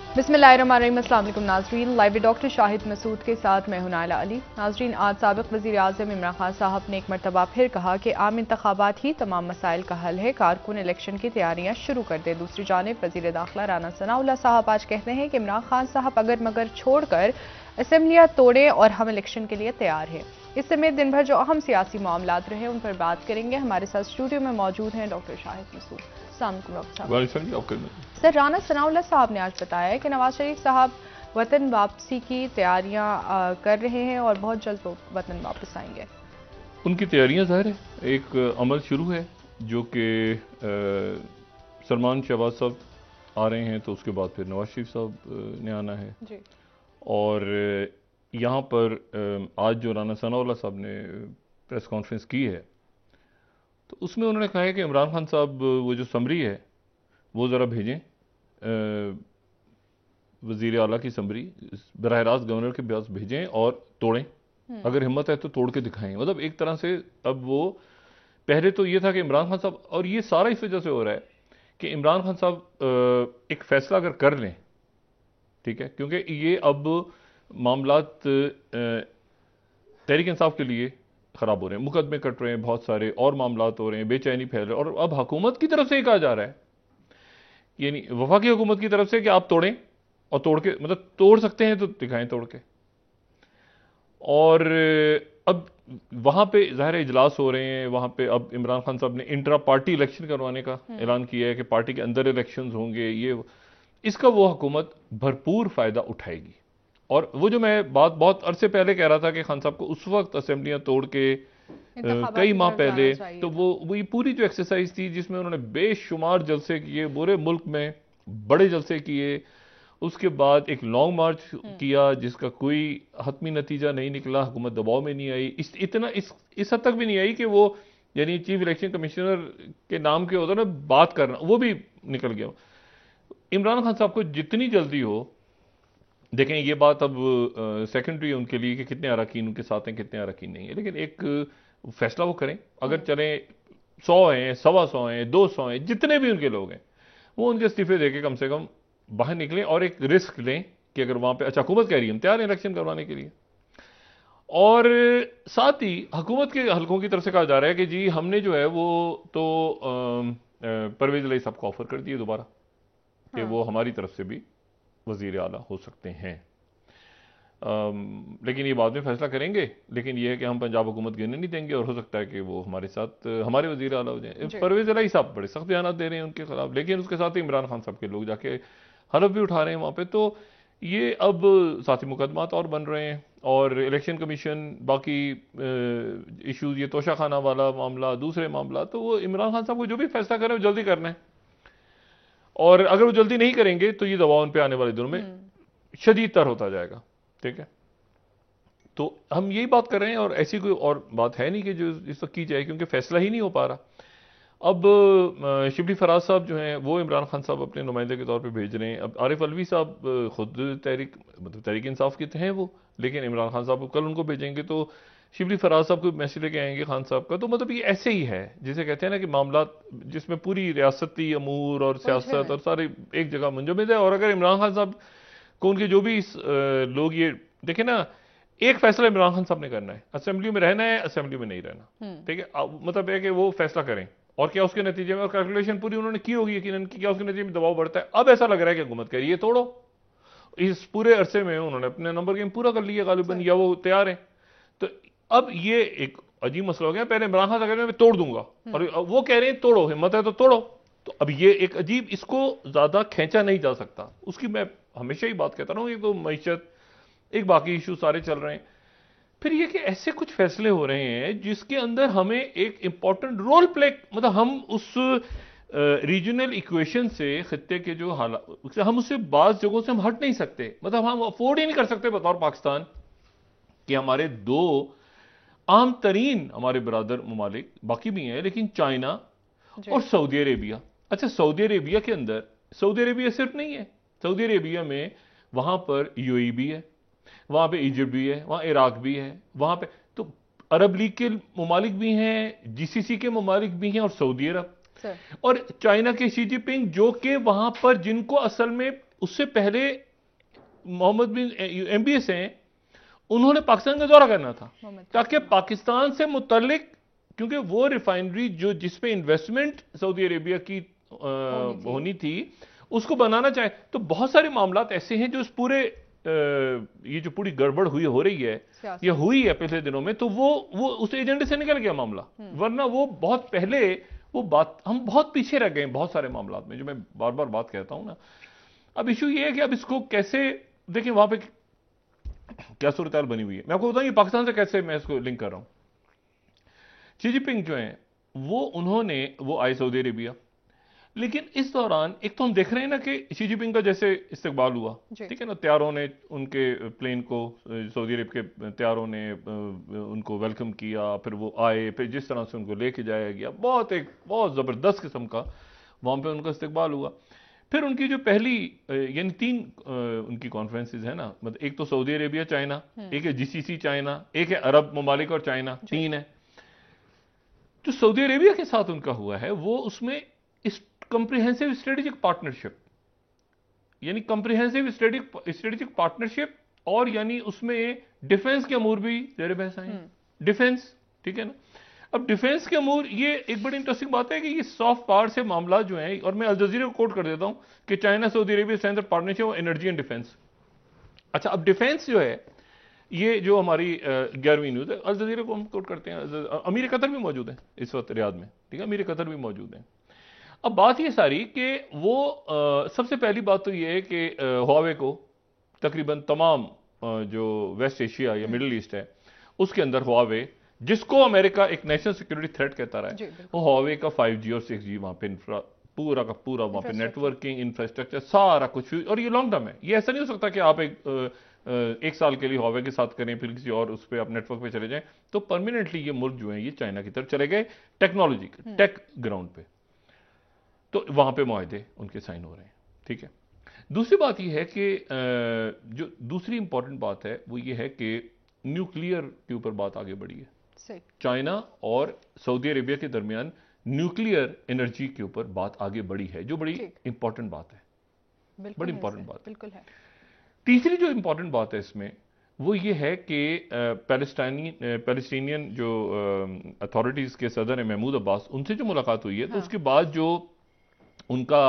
बिस्मिल्लाहिर्रहमानिर्रहीम। अस्सलाम वालेकुम नाज़रीन, लाइव डॉक्टर शाहिद मसूद के साथ मैं हूं नाइला अली। नाज़रीन, आज साबिक़ वज़ीर आज़म इमरान खान साहब ने एक मरतबा फिर कहा कि आम इंतखाबात ही तमाम मसाइल का हल है, कारकुन इलेक्शन की तैयारियां शुरू कर दे। दूसरी जानिब वज़ीर दाखिला राना सनाउल्लाह साहब आज कहते हैं कि इमरान खान साहब अगर मगर छोड़कर असम्बलियां तोड़ें और हम इलेक्शन के लिए तैयार हैं। इस समेत दिन भर जो अहम सियासी मामलात रहे उन पर बात करेंगे। हमारे साथ स्टूडियो में मौजूद हैं डॉक्टर शाहिद मसूद। सर, राना सनाउल्लाह साहब ने आज बताया कि नवाज शरीफ साहब वतन वापसी की तैयारियां कर रहे हैं और बहुत जल्द वो वतन वापस आएंगे। उनकी तैयारियां ज़ाहिर है, एक अमल शुरू है जो कि सलमान शहबाज साहब आ रहे हैं तो उसके बाद फिर नवाज शरीफ साहब ने आना है जी। और यहाँ पर आज जो राना सनाउल्लाह साहब ने प्रेस कॉन्फ्रेंस की है तो उसमें उन्होंने कहा है कि इमरान खान साहब वो जो समरी है वो ज़रा भेजें, वज़ीर आला की समरी बराह रास्त गवर्नर के पास भेजें और तोड़ें, अगर हिम्मत है तो तोड़ के दिखाएं। मतलब एक तरह से अब वो पहले तो ये था कि इमरान खान साहब, और ये सारा इस वजह से हो रहा है कि इमरान खान साहब एक फैसला अगर कर लें, ठीक है, क्योंकि ये अब मामलात तहरीक इंसाफ के लिए ख़राब हो रहे हैं, मुकदमे कट रहे हैं, बहुत सारे और मामलात हो रहे हैं, बेचैनी फैल रही है। और अब हुकूमत की तरफ से ही कहा जा रहा है, यानी वफाकी हुकूमत की तरफ से कि आप तोड़ें और तोड़ के, मतलब तोड़ सकते हैं तो दिखाएं तोड़ के। और अब वहां पे ज़ाहिर इजलास हो रहे हैं, वहां पे अब इमरान खान साहब ने इंट्रा पार्टी इलेक्शन करवाने का ऐलान किया है कि पार्टी के अंदर इलेक्शंस होंगे। ये इसका वो हुकूमत भरपूर फायदा उठाएगी। और वो जो मैं बात बहुत अरसे पहले कह रहा था कि खान साहब को उस वक्त असेंबलियां तोड़ के कई माह पहले, तो वो ये पूरी जो एक्सरसाइज थी जिसमें उन्होंने बेशुमार जलसे किए, पूरे मुल्क में बड़े जलसे किए, उसके बाद एक लॉन्ग मार्च किया जिसका कोई हतमी नतीजा नहीं निकला, हुकूमत दबाव में नहीं आई, इस हद तक भी नहीं आई कि वो यानी चीफ इलेक्शन कमिश्नर के नाम के होता ना बात करना, वो भी निकल गया। इमरान खान साहब को जितनी जल्दी हो, देखें ये बात अब सेकेंडरी है उनके लिए कि कितने अरकान उनके साथ हैं, कितने अरकान नहीं है, लेकिन एक फैसला वो करें। अगर चले 100 हैं, 125 हैं, 200 हैं, जितने भी उनके लोग हैं, वो उनके इस्तीफे देके कम से कम बाहर निकलें और एक रिस्क लें कि अगर वहां पे अच्छा हुकूमत कह रही है हम तैयार हैं इलेक्शन करवाने के लिए। और साथ ही हुकूमत के हलकों की तरफ से कहा जा रहा है कि जी हमने जो है वो तो परवेज इलाही साहब को ऑफर कर दिए दोबारा कि वो हमारी तरफ से भी वजीर आला हो सकते हैं। लेकिन ये बाद में फैसला करेंगे, लेकिन ये है कि हम पंजाब हुकूमत गिरने नहीं देंगे और हो सकता है कि वो हमारे साथ हमारे वजीर आला हो जाए। परवेज इलाही साहब बड़े सख्त बयान दे रहे हैं उनके खिलाफ, लेकिन उसके साथ ही इमरान खान साहब के लोग जाके हलफ भी उठा रहे हैं वहां पे। तो ये अब साथी मुकदमात और बन रहे हैं और इलेक्शन कमीशन बाकी इशूज, ये तोशा खाना वाला मामला, दूसरे मामला, तो वो इमरान खान साहब को जो भी फैसला करें वो जल्दी करना है। और अगर वो जल्दी नहीं करेंगे तो ये दबाव उन पे आने वाले दिनों में शदीद तर होता जाएगा, ठीक है। तो हम यही बात कर रहे हैं और ऐसी कोई और बात है नहीं कि जो इस वक्त की जाए, क्योंकि फैसला ही नहीं हो पा रहा। अब शिबली फराज साहब जो हैं वो इमरान खान साहब अपने नुमाइंदे के तौर पे भेज रहे हैं। अब आरिफ अलवी साहब खुद तहरीक इंसाफ के हैं वो, लेकिन इमरान खान साहब को कल उनको भेजेंगे तो शिबली फराज साहब को मैसेज लेके आएंगे खान साहब का। तो मतलब ये ऐसे ही है जिसे कहते हैं ना कि मामला जिसमें पूरी रियासती अमूर और सियासत और सारे एक जगह मुंजमद है। और अगर इमरान खान साहब को उनके जो भी लोग, ये देखे ना, एक फैसला इमरान खान साहब ने करना है, असेंबली में रहना है, असेंबली में नहीं रहना, ठीक है। मतलब है कि वो फैसला करें और क्या उसके नतीजे में, और कैलकुलेशन पूरी उन्होंने की होगी यकीनन कि क्या उसके नतीजे में दबाव बढ़ता है। अब ऐसा लग रहा है कि हुकूमत कह रही है तोड़ो। इस पूरे अरसे में उन्होंने अपने नंबर गेम पूरा कर लिया गालिबन, या वो तैयार है। तो अब ये एक अजीब मसला हो गया। पहले इमरान खान कह रहे हैं मैं तोड़ दूंगा और वो कह रहे हैं तोड़ो, हिम्मत है तो तोड़ो। तो अब ये एक अजीब, इसको ज्यादा खींचा नहीं जा सकता। उसकी मैं हमेशा ही बात कहता रहा हूं, एक तो मईशत, एक बाकी इशू सारे चल रहे हैं, फिर ये कि ऐसे कुछ फैसले हो रहे हैं जिसके अंदर हमें एक इंपॉर्टेंट रोल प्ले, मतलब हम उस रीजनल इक्वेशन से, खत्ते के जो हालात, हम उससे बाज जगहों से हम हट नहीं सकते। मतलब हम अफोर्ड ही नहीं कर सकते बतौर पाकिस्तान कि हमारे दो आम तरीन हमारे बरादर ममालिक बाकी भी हैं, लेकिन चाइना और सऊदी अरेबिया। अच्छा, सऊदी अरेबिया के अंदर, सऊदी अरेबिया सिर्फ नहीं है, सऊदी अरेबिया में वहां पर यूएई भी है, वहां पे इजिप्ट भी है, वहां इराक भी है, वहां पे तो अरब लीग के ममालिक भी हैं, जीसीसी के ममालिक भी हैं, और सऊदी अरब और चाइना के शी जिनपिंग, जो कि वहां पर जिनको असल में उससे पहले मोहम्मद बिन MBS हैं, उन्होंने पाकिस्तान का दौरा करना था ताकि पाकिस्तान से मुतल्लिक, क्योंकि वो रिफाइनरी जो जिसपे इन्वेस्टमेंट सऊदी अरेबिया की होनी थी उसको बनाना चाहे। तो बहुत सारे मामला ऐसे हैं जो इस पूरे ये जो पूरी गड़बड़ हुई हो रही है या हुई है पिछले दिनों में, तो वो उस एजेंडे से निकल गया मामला, वरना वो बहुत पहले वो बात, हम बहुत पीछे रह गए बहुत सारे मामला में, जो मैं बार बार बात कहता हूं ना। अब इशू ये है कि अब इसको कैसे देखिए, वहां पे क्या सूरत हाल बनी हुई है। मैं आपको बताऊं ये पाकिस्तान से कैसे मैं इसको लिंक कर रहा हूं। शी जिनपिंग जो है वो आए सऊदी अरेबिया, लेकिन इस दौरान एक तो हम देख रहे हैं ना कि शी जिनपिंग का जैसे इस्तकबाल हुआ, ठीक है ना, त्यारों ने उनके प्लेन को, सऊदी अरब के त्यारों ने उनको वेलकम किया, फिर वो आए, फिर जिस तरह से उनको लेके जाया गया, बहुत ज़बरदस्त किस्म का वहां पे उनका इस्तकबाल हुआ। फिर उनकी जो पहली यानी 3 उनकी कॉन्फ्रेंसेज है ना, मतलब एक तो सऊदी अरेबिया चाइना, एक है GCC चाइना, एक है अरब ममालिक और चाइना, 3 है। जो सऊदी अरेबिया के साथ उनका हुआ है वो उसमें इस कंप्रिहेंसिव स्ट्रेटेजिक पार्टनरशिप, यानी कंप्रिहेंसिव स्ट्रेटेजिक पार्टनरशिप, और यानी उसमें डिफेंस के अमूर भी ज़ेर बहस आए। डिफेंस, ठीक है ना। अब डिफेंस के अमूर, ये एक बड़ी इंटरेस्टिंग बात है कि ये सॉफ्ट पावर से मामला जो है, और मैं अल जज़ीरा को कोट कर देता हूं कि China Saudi Arabia strength partnership और एनर्जी एंड डिफेंस। अच्छा, अब डिफेंस जो है ये जो हमारी 11वीं न्यूज़ है, अल जज़ीरा को हम कोट करते हैं, अमीर कतर भी मौजूद है इस वक्त रियाद में, ठीक है, अमीर कतर भी मौजूद है। अब बात ये सारी कि वो सबसे पहली बात तो ये है कि हुआवे को तकरीबन तमाम जो वेस्ट एशिया या मिडिल ईस्ट है उसके अंदर हुआवे, जिसको अमेरिका एक नेशनल सिक्योरिटी थ्रेट कहता रहा है, वो हुआवे का 5G और 6G वहां पे पूरा का पूरा वहां पे नेटवर्किंग इंफ्रास्ट्रक्चर सारा कुछ, और ये लॉन्ग टर्म है। ये ऐसा नहीं हो सकता कि आप एक साल के लिए हुआवे के साथ करें फिर किसी और उस पर आप नेटवर्क पे चले जाएं। तो परमानेंटली ये मुल्क जो है ये चाइना की तरफ चले गए टेक्नोलॉजी टेक ग्राउंड पे, तो वहां पे मुआहदे उनके साइन हो रहे हैं, ठीक है। दूसरी बात यह है कि जो दूसरी इंपॉर्टेंट बात है वो ये है कि न्यूक्लियर के ऊपर बात आगे बढ़ी है। चाइना और सऊदी अरेबिया के दरमियान न्यूक्लियर एनर्जी के ऊपर बात आगे बढ़ी है, जो बड़ी इंपॉर्टेंट बात है, बड़ी इंपॉर्टेंट बात बिल्कुल है। तीसरी जो इंपॉर्टेंट बात है इसमें वो ये है कि पैलेस्टीनियन जो अथॉरिटीज के सदर हैं महमूद अब्बास, उनसे जो मुलाकात हुई है, तो उसके बाद जो उनका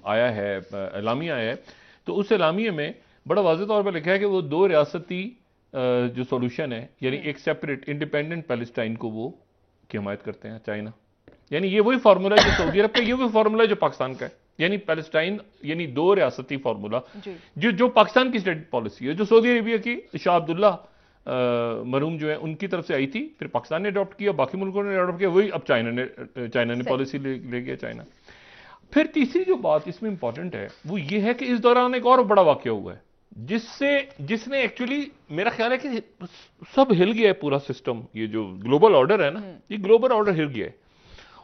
आया है एलामिया आया है, तो उस एलामिया में बड़ा वाज़ेह तौर पर लिखा है कि वो 2 रियासती जो सॉल्यूशन है, यानी एक सेपरेट इंडिपेंडेंट पैलेस्टाइन को वो की हमायत करते हैं चाइना। यानी ये वही फार्मूला है जो सऊदी अरब का, ये वही फार्मूला है जो पाकिस्तान का है, यानी पैलेस्टाइन यानी 2 रियासती फार्मूला जो पाकिस्तान की स्टेट पॉलिसी है, जो सऊदी अरेबिया की शाह अब्दुल्ला मरहूम जो है उनकी तरफ से आई थी, फिर पाकिस्तान ने अडॉप्ट किया, बाकी मुल्कों ने अडॉप्ट किया, वही अब चाइना ने पॉलिसी ले गया चाइना। फिर तीसरी जो बात इसमें इंपॉर्टेंट है वो ये है कि इस दौरान एक और बड़ा वाकया हुआ है जिसने एक्चुअली मेरा ख्याल है कि सब हिल गया है पूरा सिस्टम। ये जो ग्लोबल ऑर्डर है ना, ये ग्लोबल ऑर्डर हिल गया है,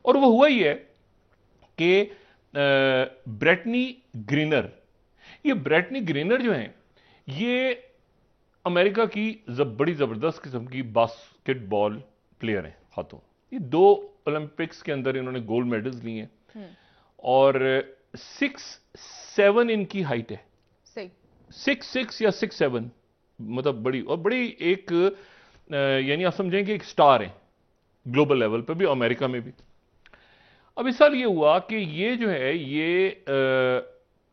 और वो हुआ ही है कि ब्रेटनी ग्रीनर, ये ब्रेटनी ग्रीनर जो है ये अमेरिका की बड़ी जबरदस्त किस्म की बास्केटबॉल प्लेयर है हाथों। ये 2 ओलंपिक्स के अंदर इन्होंने गोल्ड मेडल्स लिए हैं, और 6'7" इनकी हाइट है, 6'6" या 6'7", मतलब बड़ी एक यानी आप समझें कि एक स्टार है ग्लोबल लेवल पे भी, अमेरिका में भी। अब इस साल ये हुआ कि ये जो है ये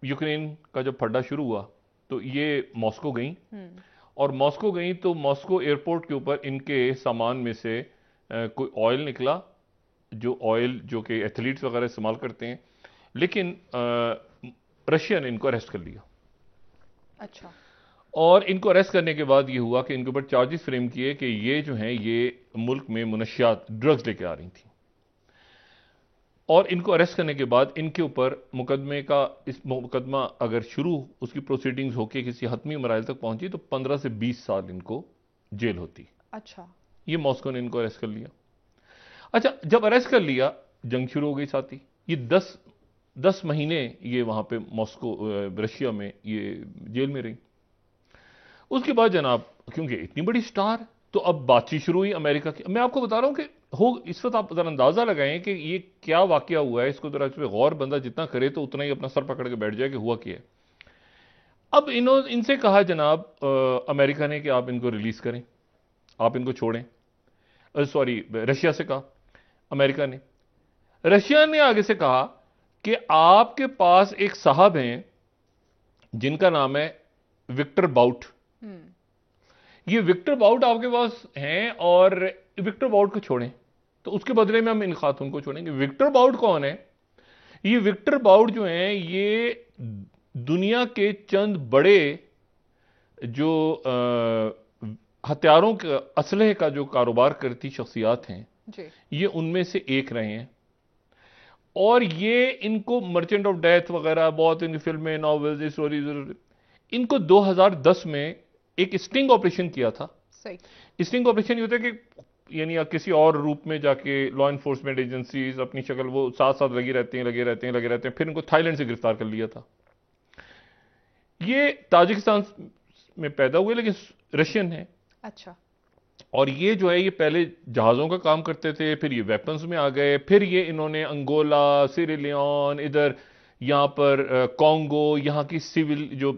यूक्रेन का जब फड्डा शुरू हुआ तो ये मॉस्को गई, और मॉस्को गई तो मॉस्को एयरपोर्ट के ऊपर इनके सामान में से कोई ऑयल निकला, जो ऑयल जो कि एथलीट्स वगैरह इस्तेमाल करते हैं, लेकिन रशिया ने इनको अरेस्ट कर लिया। अच्छा, और इनको अरेस्ट करने के बाद ये हुआ कि इनके ऊपर चार्जेस फ्रेम किए कि ये जो हैं ये मुल्क में मुनशियात ड्रग्स लेके आ रही थी, और इनको अरेस्ट करने के बाद इनके ऊपर मुकदमा अगर शुरू उसकी प्रोसीडिंग्स होके किसी हतमी मराइल तक पहुंची तो 15 से 20 साल इनको जेल होती। अच्छा, ये मॉस्को ने इनको अरेस्ट कर लिया। अच्छा, जब अरेस्ट कर लिया जंग शुरू हो गई साथ ही, ये 10 महीने ये वहां पे मॉस्को रशिया में ये जेल में रही। उसके बाद जनाब क्योंकि इतनी बड़ी स्टार, तो अब बातचीत शुरू हुई अमेरिका की। मैं आपको बता रहा हूं कि इस वक्त आप जरा अंदाजा लगाएं कि ये क्या वाकया हुआ है, इसको जरा इस पर गौर बंदा जितना करे तो उतना ही अपना सर पकड़ के बैठ जाए कि हुआ क्या है। अब इनसे कहा जनाब अमेरिका ने कि आप इनको रिलीज करें, आप इनको छोड़ें। सॉरी, रशिया से कहा अमेरिका ने। रशिया ने आगे से कहा कि आपके पास एक साहब हैं जिनका नाम है विक्टर बाउट। ये विक्टर बाउट आपके पास हैं और विक्टर बाउट को छोड़ें, तो उसके बदले में हम इन खातून को छोड़ेंगे। विक्टर बाउट कौन है? ये विक्टर बाउट जो हैं ये दुनिया के चंद बड़े जो हथियारों के असलहे का जो कारोबार करती शख्सियात हैं जी। ये उनमें से एक रहे हैं। और ये इनको मर्चेंट ऑफ डेथ वगैरह बहुत इनकी फिल्में, नॉवेल्स, स्टोरीज, इनको 2010 में एक स्टिंग ऑपरेशन किया था। सही। स्टिंग ऑपरेशन ये होता है कि यानी किसी और रूप में जाके लॉ एनफोर्समेंट एजेंसीज अपनी शक्ल वो साथ साथ लगी रहती हैं, फिर इनको थाईलैंड से गिरफ्तार कर लिया था। ये ताजिकिस्तान में पैदा हुए लेकिन रशियन है। अच्छा। और ये जो है ये पहले जहाज़ों का काम करते थे, फिर ये वेपन्स में आ गए, फिर ये इन्होंने अंगोला, सीरिलियन, इधर यहाँ पर कॉन्गो, यहाँ की सिविल जो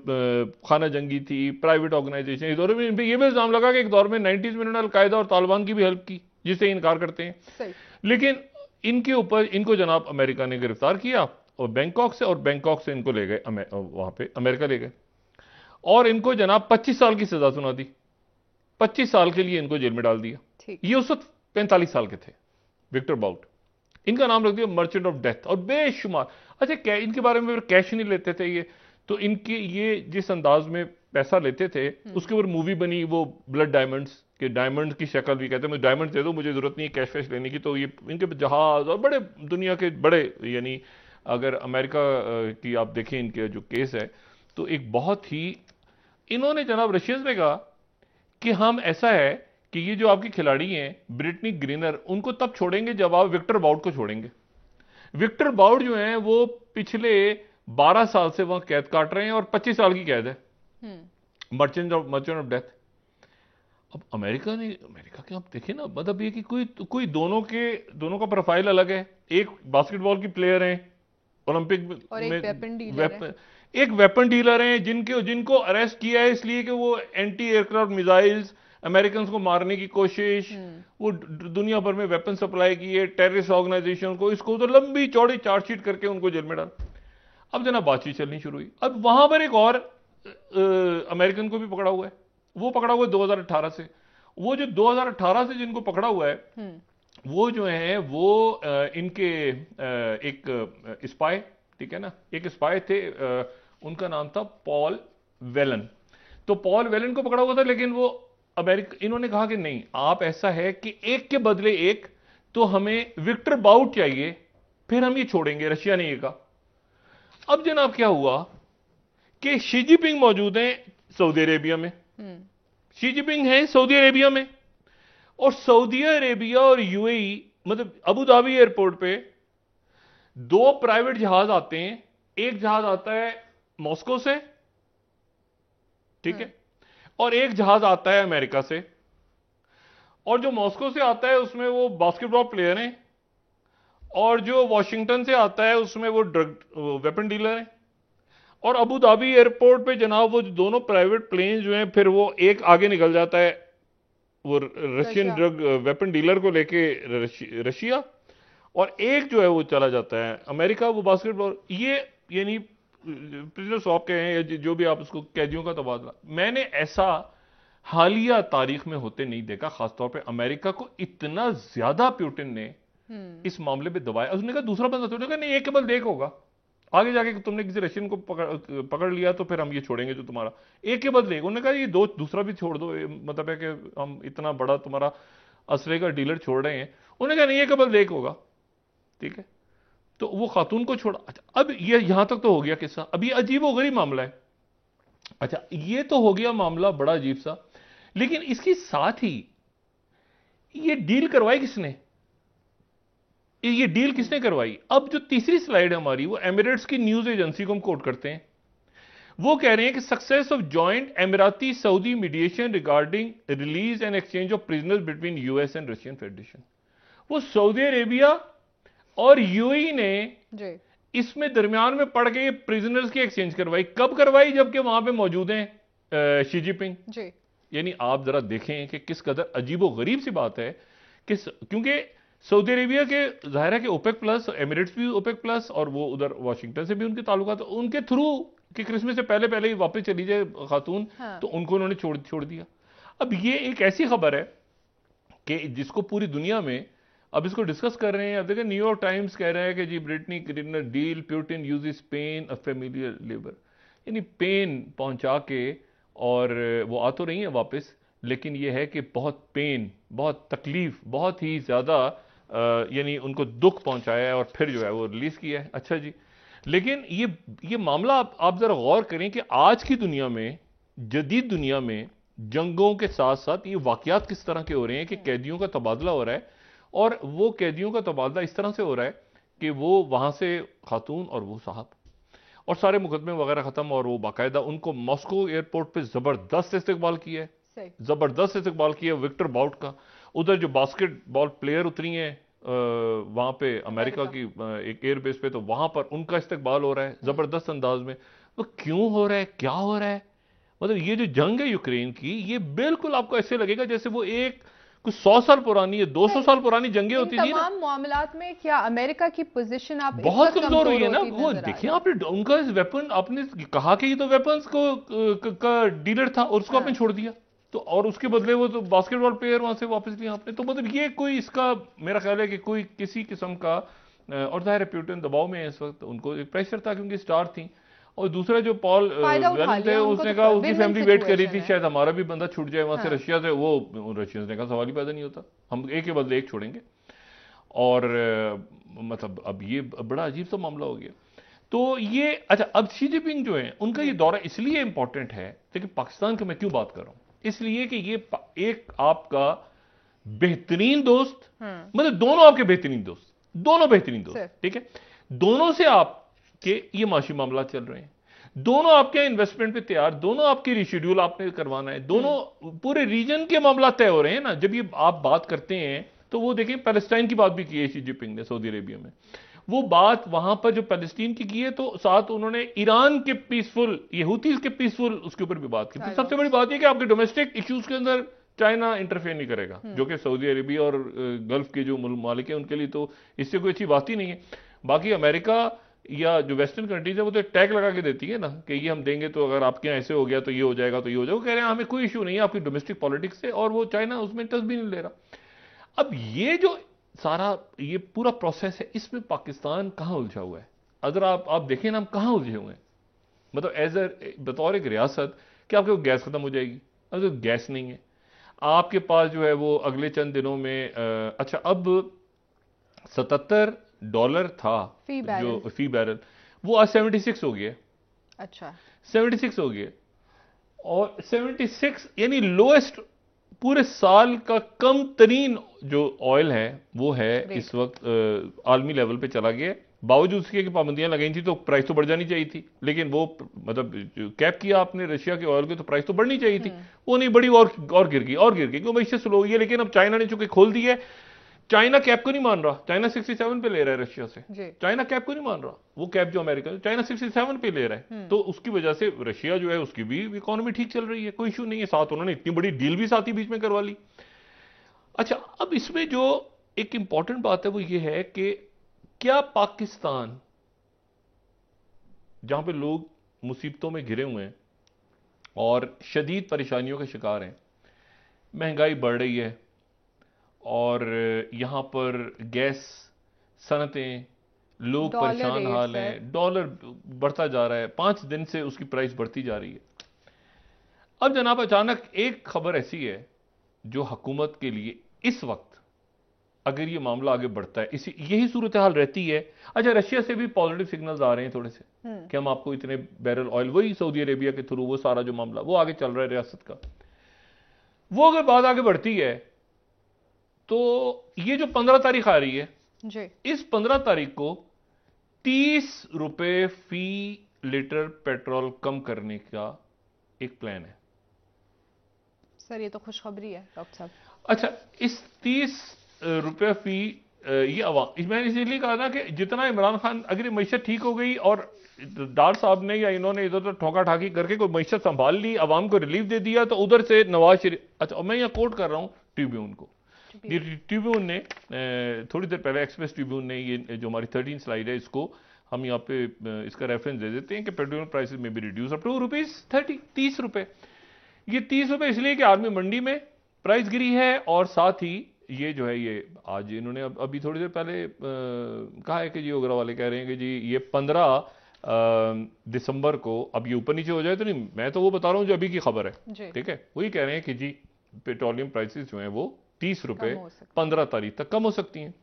खाना जंगी थी, प्राइवेट ऑर्गेनाइजेशन, इस दौर में इन पे ये भी इल्जाम लगा कि एक दौर में 90s में इन्होंने अलकायदा और तालिबान की भी हेल्प की, जिससे इनकार करते हैं। सही। लेकिन इनके ऊपर इनको जनाब अमेरिका ने गिरफ्तार किया और बैंकॉक से इनको ले गए वहां पे अमेरिका ले गए और इनको जनाब 25 साल की सजा सुना दी। 25 साल के लिए इनको जेल में डाल दिया। ये उस वक्त 45 साल के थे। विक्टर बाउट, इनका नाम रख दिया मर्चेंट ऑफ डेथ। और बेशुमार अच्छा इनके बारे में कैश नहीं लेते थे ये, तो इनके ये जिस अंदाज में पैसा लेते थे उसके ऊपर मूवी बनी, वो ब्लड डायमंड्स के, डायमंड की शक्ल भी कहते हैं, मुझे डायमंड दे दो, मुझे जरूरत नहीं है कैश वैश लेने की। तो ये इनके जहाज और बड़े दुनिया के बड़े, यानी अगर अमेरिका की आप देखें इनके जो केस है तो एक बहुत ही, इन्होंने जनाब रशियंस ने कहा कि हम ऐसा है कि ये जो आपके खिलाड़ी हैं ब्रिटनी ग्रीनर, उनको तब छोड़ेंगे जब आप विक्टर बाउट को छोड़ेंगे। विक्टर बाउट जो हैं वो पिछले 12 साल से वहां कैद काट रहे हैं और 25 साल की कैद है, मर्चेंट ऑफ डेथ। अब अमेरिका के आप देखें ना, मतलब ये कि कोई दोनों का प्रोफाइल अलग है। एक बास्केटबॉल की प्लेयर हैं ओलंपिक और एक वेपन डीलर हैं जिनको अरेस्ट किया है इसलिए कि वो एंटी एयरक्राफ्ट मिसाइल्स अमेरिकन को मारने की कोशिश, वो दुनिया भर में वेपन सप्लाई की है टेररिस्ट ऑर्गेनाइजेशन को, इसको तो लंबी चौड़ी चार्जशीट करके उनको जेल में डाल। अब जना बातचीत चलनी शुरू हुई। अब वहां पर एक और अमेरिकन को भी पकड़ा हुआ है, वो पकड़ा हुआ है 2018 से। वो जो 2018 से जिनको पकड़ा हुआ है वो जो है वो इनके एक स्पाई, ठीक है ना, एक स्पाई थे, उनका नाम था पॉल वेलन। तो पॉल वेलन को पकड़ा हुआ था, लेकिन वो इन्होंने कहा कि नहीं, आप ऐसा है कि एक के बदले एक, तो हमें विक्टर बाउट चाहिए, फिर हम ये छोड़ेंगे, रशिया ने ये कहा। अब जनाब क्या हुआ कि शी जिनपिंग मौजूद हैं सऊदी अरेबिया में, शी जिनपिंग हैं सऊदी अरेबिया में, और सऊदी अरेबिया और यूएई मतलब अबू धाबी एयरपोर्ट पे 2 प्राइवेट जहाज आते हैं। एक जहाज आता है मॉस्को से, ठीक है, और एक जहाज आता है अमेरिका से। और जो मॉस्को से आता है उसमें वो बास्केटबॉल प्लेयर हैं, और जो वॉशिंगटन से आता है उसमें वो वेपन डीलर हैं। और अबू धाबी एयरपोर्ट पे जनाब वो दोनों प्राइवेट प्लेन जो हैं, फिर वो एक आगे निकल जाता है वो रशियन ड्रग वेपन डीलर को लेके रशिया, और एक जो है वो चला जाता है अमेरिका, वो बास्केटबॉल। ये यानी प्रिजनर स्वैप के हैं या जो भी आप उसको, कैदियों का तबादला। मैंने ऐसा हालिया तारीख में होते नहीं देखा, खासतौर पे अमेरिका को इतना ज्यादा पुतिन ने इस मामले पे दबाया। उसने कहा दूसरा बंदा, तो कहा नहीं, एक केवल एक होगा, आगे जाके तुमने किसी रशियन को पकड़ लिया तो फिर हम ये छोड़ेंगे जो तुम्हारा, एक के बदले एक। उन्होंने कहा ये दूसरा भी छोड़ दो, मतलब है कि हम इतना बड़ा तुम्हारा असले का डीलर छोड़ रहे हैं। उन्होंने कहा नहीं, एक के बदले एक होगा, ठीक है। तो वो खातून को छोड़ा। अच्छा, अब ये यहां तक तो हो गया किस्सा। अब ये अजीब व गरीब मामला है। अच्छा, ये तो हो गया मामला बड़ा अजीब सा, लेकिन इसके साथ ही ये डील करवाई किसने, ये डील किसने करवाई? अब जो तीसरी स्लाइड है हमारी, वो एमिरेट्स की न्यूज एजेंसी को हम कोट करते हैं। वो कह रहे हैं कि success of joint Emirati Saudi mediation regarding release and exchange of prisoners between US and Russian Federation. वो सऊदी अरेबिया और यूएई ने इसमें दरमियान में पड़ के प्रिजनर्स की एक्सचेंज करवाई, कब करवाई? जबकि वहां पे मौजूद हैं शी जिनपिंग जी। यानी आप जरा देखें कि किस कदर अजीबो गरीब सी बात है कि क्योंकि सऊदी अरेबिया के जाहिर है कि ओपेक प्लस, एमिरेट्स भी ओपेक प्लस, और वो उधर वाशिंगटन से भी उनके ताल्लुकात, उनके थ्रू कि क्रिसमस से पहले पहले ही वापस चली जाए खातून, हाँ। तो उनको उन्होंने छोड़ दिया। अब ये एक ऐसी खबर है कि जिसको पूरी दुनिया में अब इसको डिस्कस कर रहे हैं। अब देखिए न्यूयॉर्क टाइम्स कह रहा है कि जी Brittney Griner deal Putin uses pain a familiar लेबर, यानी पेन पहुंचा के, और वो आ तो रही है वापस, लेकिन ये है कि बहुत पेन, बहुत तकलीफ, बहुत ही ज्यादा यानी उनको दुख पहुंचाया है, और फिर जो है वो रिलीज किया है। अच्छा जी, लेकिन ये मामला आप जरा गौर करें कि आज की दुनिया में, जदीद दुनिया में, जंगों के साथ साथ ये वाकयात किस तरह के हो रहे हैं कि कैदियों का तबादला हो रहा है, और वो कैदियों का तबादला इस तरह से हो रहा है कि वो वहां से खातून और वो साहब, और सारे मुकदमे वगैरह खत्म, और वो बाकायदा उनको मॉस्को एयरपोर्ट पे जबरदस्त इस्तकबाल किया है, जबरदस्त इस्तकबाल किया विक्टर बाउट का। उधर जो बास्केटबॉल प्लेयर उतरी हैं वहां पे अमेरिका की एक एयरबेस पे, तो वहां पर उनका इस्तकबाल हो रहा है जबरदस्त अंदाज में। तो क्यों हो रहा है, क्या हो रहा है? मतलब ये जो जंग है यूक्रेन की, ये बिल्कुल आपको ऐसे लगेगा जैसे वो एक कुछ 100 साल पुरानी है, 200 साल पुरानी जंगें होती थी ना। तमाम मामलात में क्या अमेरिका की पोजीशन आप बहुत कमजोर हुई है ना। वो देखिए आपने उनका वेपन, आपने कहा कि ये तो वेपन्स का डीलर था, और उसको आपने छोड़ दिया, तो और उसके बदले वो तो बास्केटबॉल प्लेयर वहां से वापस लिया आपने। तो मतलब ये कोई इसका मेरा ख्याल है कि कोई किसी किस्म का, और जाहिर है प्यूटिन दबाव में है इस वक्त, उनको एक प्रेशर था क्योंकि स्टार थी, और दूसरा जो पॉल वेलन थे उसने कहा उसकी फैमिली वेट कर रही थी शायद हमारा भी बंदा छूट जाए वहां से रशिया से, वो रशियंस ने कहा सवाल ही पैदा नहीं होता, हम एक के बदले एक छोड़ेंगे। और मतलब अब ये बड़ा अजीब सा मामला हो गया। तो ये अच्छा, अब शी जिनपिंग जो है उनका ये दौरा इसलिए इंपॉर्टेंट है, लेकिन पाकिस्तान की मैं क्यों बात कर रहा हूं, इसलिए कि ये एक आपका बेहतरीन दोस्त, मतलब दोनों आपके बेहतरीन दोस्त, दोनों बेहतरीन दोस्त, ठीक है, दोनों से आपके ये माशी मामला चल रहे हैं, दोनों आपके इन्वेस्टमेंट पे तैयार, दोनों आपकी रिशेड्यूल आपने करवाना है, दोनों पूरे रीजन के मामला तय हो रहे हैं ना। जब ये आप बात करते हैं तो वो देखिए पैलेस्टाइन की बात भी की है शी जिनपिंग ने सऊदी अरेबिया में, वो बात वहां पर जो पैलेस्टीन की है, तो साथ उन्होंने ईरान के पीसफुल, यहूदीज के पीसफुल, उसके ऊपर भी बात की। तो सबसे बड़ी बात यह कि आपके डोमेस्टिक इश्यूज के अंदर चाइना इंटरफेयर नहीं करेगा, जो कि सऊदी अरेबिया और गल्फ के जो मालिक हैं उनके लिए तो इससे कोई अच्छी बात ही नहीं है। बाकी अमेरिका या जो वेस्टर्न कंट्रीज है वो तो टैग लगा के देती है ना कि ये हम देंगे, तो अगर आपके यहाँ ऐसे हो गया तो ये हो जाएगा, तो ये हो जाएगा। वो कह रहे हैं हमें कोई इशू नहीं है आपकी डोमेस्टिक पॉलिटिक्स से, और वो चाइना उसमें इंटरेस्ट भी नहीं ले रहा। अब ये जो सारा ये पूरा प्रोसेस है, इसमें पाकिस्तान कहां उलझा हुआ है? अगर आप देखें ना, हम कहां उलझे हुए हैं। मतलब एज बतौर एक रियासत कि आपके गैस खत्म हो जाएगी, अब तो गैस नहीं है आपके पास, जो है वो अगले चंद दिनों में अच्छा अब $77 था जो फी बैरल, वो आज 76 हो गया। अच्छा 76 हो गया, और 76 यानी लोएस्ट पूरे साल का कम तरीन जो ऑयल है वो है इस वक्त आलमी लेवल पे चला गया। बावजूद उसके कि पाबंदियां लगाई थी तो प्राइस तो बढ़ जानी चाहिए थी, लेकिन वो मतलब कैप किया आपने रशिया के ऑयल के, तो प्राइस तो बढ़नी चाहिए थी, वो नहीं बढ़ी, और गिर गई क्यों भाई, इससे स्लो हुई है। लेकिन अब चाइना ने चूंकि खोल दी है, चाइना कैप को नहीं मान रहा, चाइना 67 पे ले रहा है रशिया से, चाइना कैप को नहीं मान रहा, वो कैप जो अमेरिका चाइना 67 पे ले रहा है, तो उसकी वजह से रशिया जो है उसकी भी इकोनॉमी ठीक चल रही है, कोई इशू नहीं है। साथ उन्होंने इतनी बड़ी डील भी साथ ही बीच में करवा ली। अच्छा, अब इसमें जो एक इंपॉर्टेंट बात है वो ये है कि क्या पाकिस्तान, जहां पे लोग मुसीबतों में घिरे हुए हैं और शदीद परेशानियों के शिकार हैं, महंगाई बढ़ रही है, और यहां पर गैस सनतें, लोग परेशान हाल हैं, डॉलर बढ़ता जा रहा है, 5 दिन से उसकी प्राइस बढ़ती जा रही है। अब जनाब अचानक एक खबर ऐसी है जो हुकूमत के लिए इस वक्त, अगर ये मामला आगे बढ़ता है, इसी यही सूरत हाल रहती है। अच्छा, रशिया से भी पॉजिटिव सिग्नल्स आ रहे हैं थोड़े से कि हम आपको इतने बैरल ऑयल, वही सऊदी अरेबिया के थ्रू वो सारा जो मामला वो आगे चल रहा है रियासत का, वो अगर बात आगे बढ़ती है तो ये जो 15 तारीख आ रही है जी, इस 15 तारीख को 30 रुपए फी लीटर पेट्रोल कम करने का एक प्लान है। सर ये तो खुशखबरी है डॉक्टर साहब। अच्छा, इस 30 रुपए फी ये अवाम, मैंने इसीलिए कहा था कि जितना इमरान खान, अगर मईशत ठीक हो गई और डार साहब ने या इन्होंने इधर उधर ठोका ठाकी करके कोई मईशत संभाल ली, अवाम को रिलीफ दे दिया, तो उधर से नवाज शरीफ, अच्छा मैं यहाँ कोट कर रहा हूँ ट्रिब्यून को, ट्रिब्यून ने थोड़ी देर पहले, एक्सप्रेस ट्रिब्यून ने, ये जो हमारी 13 स्लाइड है, इसको हम यहाँ पे इसका रेफरेंस दे देते हैं कि पेट्रोल प्राइसेस में भी रिड्यूस अप टू ₹30, 30 रुपए। ये 30 रुपए इसलिए कि आर्मी मंडी में प्राइस गिरी है, और साथ ही ये जो है, ये आज इन्होंने अभी थोड़ी देर पहले कहा है कि जी ओगरा वाले कह रहे हैं कि जी ये 15 दिसंबर को अब ये ऊपर नीचे हो जाए तो नहीं, मैं तो वो बता रहा हूँ जो अभी की खबर है, ठीक है, वही कह रहे हैं कि जी पेट्रोलियम प्राइसेस जो हैं वो 30 रुपए 15 तारीख तक कम हो सकती हैं।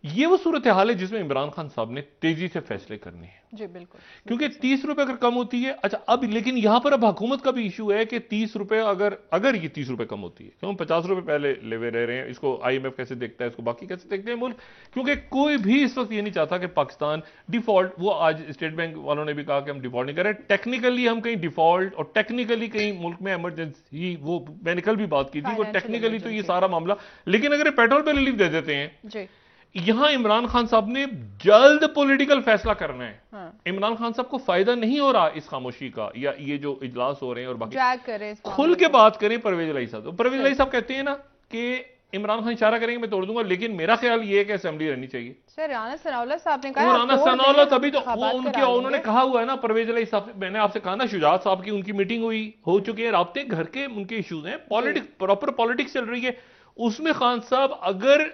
ये वो सूरत हाल है जिसमें इमरान खान साहब ने तेजी से फैसले करने हैं। जी बिल्कुल, क्योंकि 30 रुपए अगर कम होती है, अच्छा अब लेकिन यहां पर अब हुकूमत का भी इशू है कि 30 रुपए अगर ये 30 रुपए कम होती है, क्यों 50 रुपए पहले लेवे रह रहे हैं, इसको IMF कैसे देखता है, इसको बाकी कैसे देखते हैं मुल्क, क्योंकि कोई भी इस वक्त ये नहीं चाहता कि पाकिस्तान डिफॉल्ट, वो आज स्टेट बैंक वालों ने भी कहा कि हम डिफॉल्ट नहीं कर रहे, टेक्निकली हम कहीं डिफॉल्ट और टेक्निकली कहीं मुल्क में इमरजेंसी, वो मैंने कल भी बात की थी, वो टेक्निकली तो ये सारा मामला, लेकिन अगर पेट्रोल पे रिलीफ दे देते हैं, यहां इमरान खान साहब ने जल्द पॉलिटिकल फैसला करना है। हाँ। इमरान खान साहब को फायदा नहीं हो रहा इस खामोशी का, या ये जो इजलास हो रहे हैं और बाकी खुल के बात करें परवेज अली साहब, तो परवेज अली साहब कहते हैं ना कि इमरान खान इशारा करेंगे मैं तोड़ दूंगा, लेकिन मेरा ख्याल ये है कि असेंबली रहनी चाहिए। सर राना सनाउल्लाह साहब ने कहा, राना सनाउल्लाह तभी तो वो उन्होंने कहा हुआ है ना, परवेज अली साहब, मैंने आपसे कहा ना, शुजात साहब की उनकी मीटिंग हो चुकी है, राब्ते घर के उनके इश्यूज हैं, पॉलिटिक्स, प्रॉपर पॉलिटिक्स चल रही है, उसमें खान साहब, अगर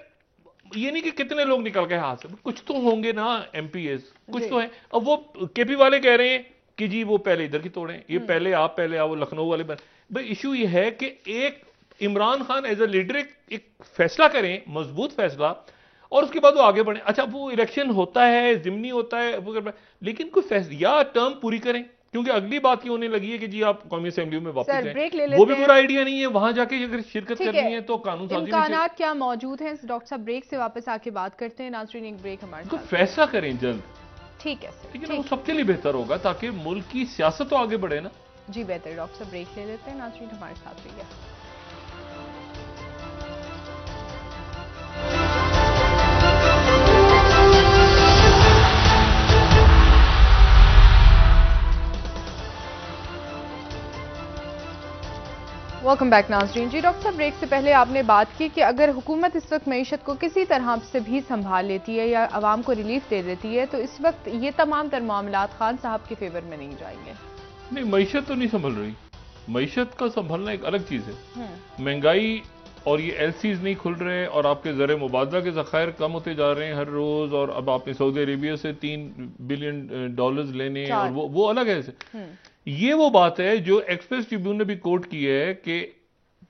ये नहीं कि कितने लोग निकल गए हाथ से, कुछ तो होंगे ना MPs, कुछ तो है। अब वो KP वाले कह रहे हैं कि जी वो पहले इधर की तोड़ें, ये पहले आओ, लखनऊ वाले भाई इशू ये है कि एक Imran Khan as a leader एक फैसला करें, मजबूत फैसला, और उसके बाद वो आगे बढ़े। अच्छा वो इलेक्शन होता है, जिमनी होता है, लेकिन कोई फैसला या टर्म पूरी करें, क्योंकि अगली बात ये होने लगी है कि जी आप कौमी असेंबली में वापस जाएं, वो भी पूरा आइडिया नहीं है, वहां जाके अगर शिरकत करनी है तो कानून साजी इम्कानात क्या मौजूद हैं। डॉक्टर साहब ब्रेक से वापस आके बात करते हैं। नाज़रीन एक ब्रेक हमारे साथ, फैसला करें जल्द, ठीक है सर, लेकिन वो सबके लिए बेहतर होगा ताकि मुल्क की सियासत तो आगे बढ़े ना। जी बेहतर। डॉक्टर साहब ब्रेक ले लेते हैं, नाज़रीन हमारे साथ रहिए। वेलकम बैक नाज़रीन। जी डॉक्टर साहब ब्रेक से पहले आपने बात की कि अगर हुकूमत इस वक्त मईशत को किसी तरह से भी संभाल लेती है या आवाम को रिलीफ दे देती है, तो इस वक्त ये तमाम तर मामलात खान साहब के फेवर में नहीं जाएंगे। नहीं, मईशत तो नहीं संभल रही, मईशत का संभलना एक अलग चीज है। महंगाई और ये LCs नहीं खुल रहे, और आपके ज़र मुबादला के ज़खायर कम होते जा रहे हैं हर रोज, और अब आपने सऊदी अरेबिया से $3 बिलियन लेने, और वो अलग है। ये वो बात है जो एक्सप्रेस ट्रिब्यून ने भी कोट की है कि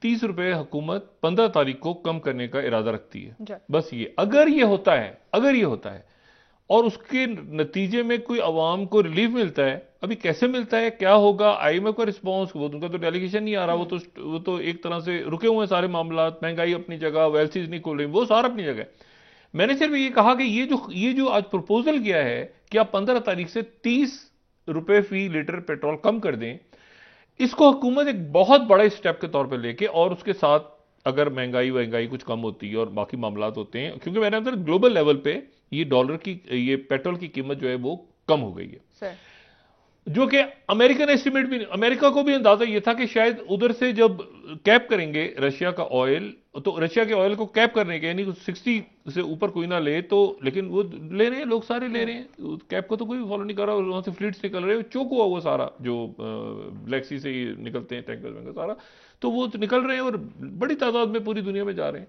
30 रुपए हुकूमत 15 तारीख को कम करने का इरादा रखती है। बस ये अगर ये होता है और उसके नतीजे में कोई अवाम को रिलीफ मिलता है, अभी कैसे मिलता है, क्या होगा, IMF का रिस्पॉन्स, वो उनका तो डेलीगेशन नहीं आ रहा, वो तो एक तरह से रुके हुए हैं सारे मामला, महंगाई अपनी जगह, LCs नहीं खुल रही, वो सारा अपनी जगह। मैंने सिर्फ ये कहा कि ये जो आज प्रपोजल किया है कि आप 15 तारीख से 30 रुपए फी लीटर पेट्रोल कम कर दें, इसको हुकूमत एक बहुत बड़ा स्टेप के तौर पे लेके, और उसके साथ अगर महंगाई कुछ कम होती है और बाकी मामलात होते हैं, क्योंकि मेरे अंदर ग्लोबल लेवल पे ये डॉलर की, ये पेट्रोल की कीमत जो है वो कम हो गई है, जो कि अमेरिकन एस्टिमेट भी, अमेरिका को भी अंदाजा ये था कि शायद उधर से जब कैप करेंगे रशिया का ऑयल, तो रशिया के ऑयल को कैप करने के, यानी 60 से ऊपर कोई ना ले, तो लेकिन वो ले रहे हैं, लोग सारे ले रहे हैं, कैप को तो कोई फॉलो नहीं कर रहा, वहां से फ्लीट्स निकल रहे हैं, चोक हुआ वो सारा जो ब्लैक सी से निकलते हैं टैंकर सारा, तो वो तो निकल रहे हैं और बड़ी तादाद में पूरी दुनिया में जा रहे हैं।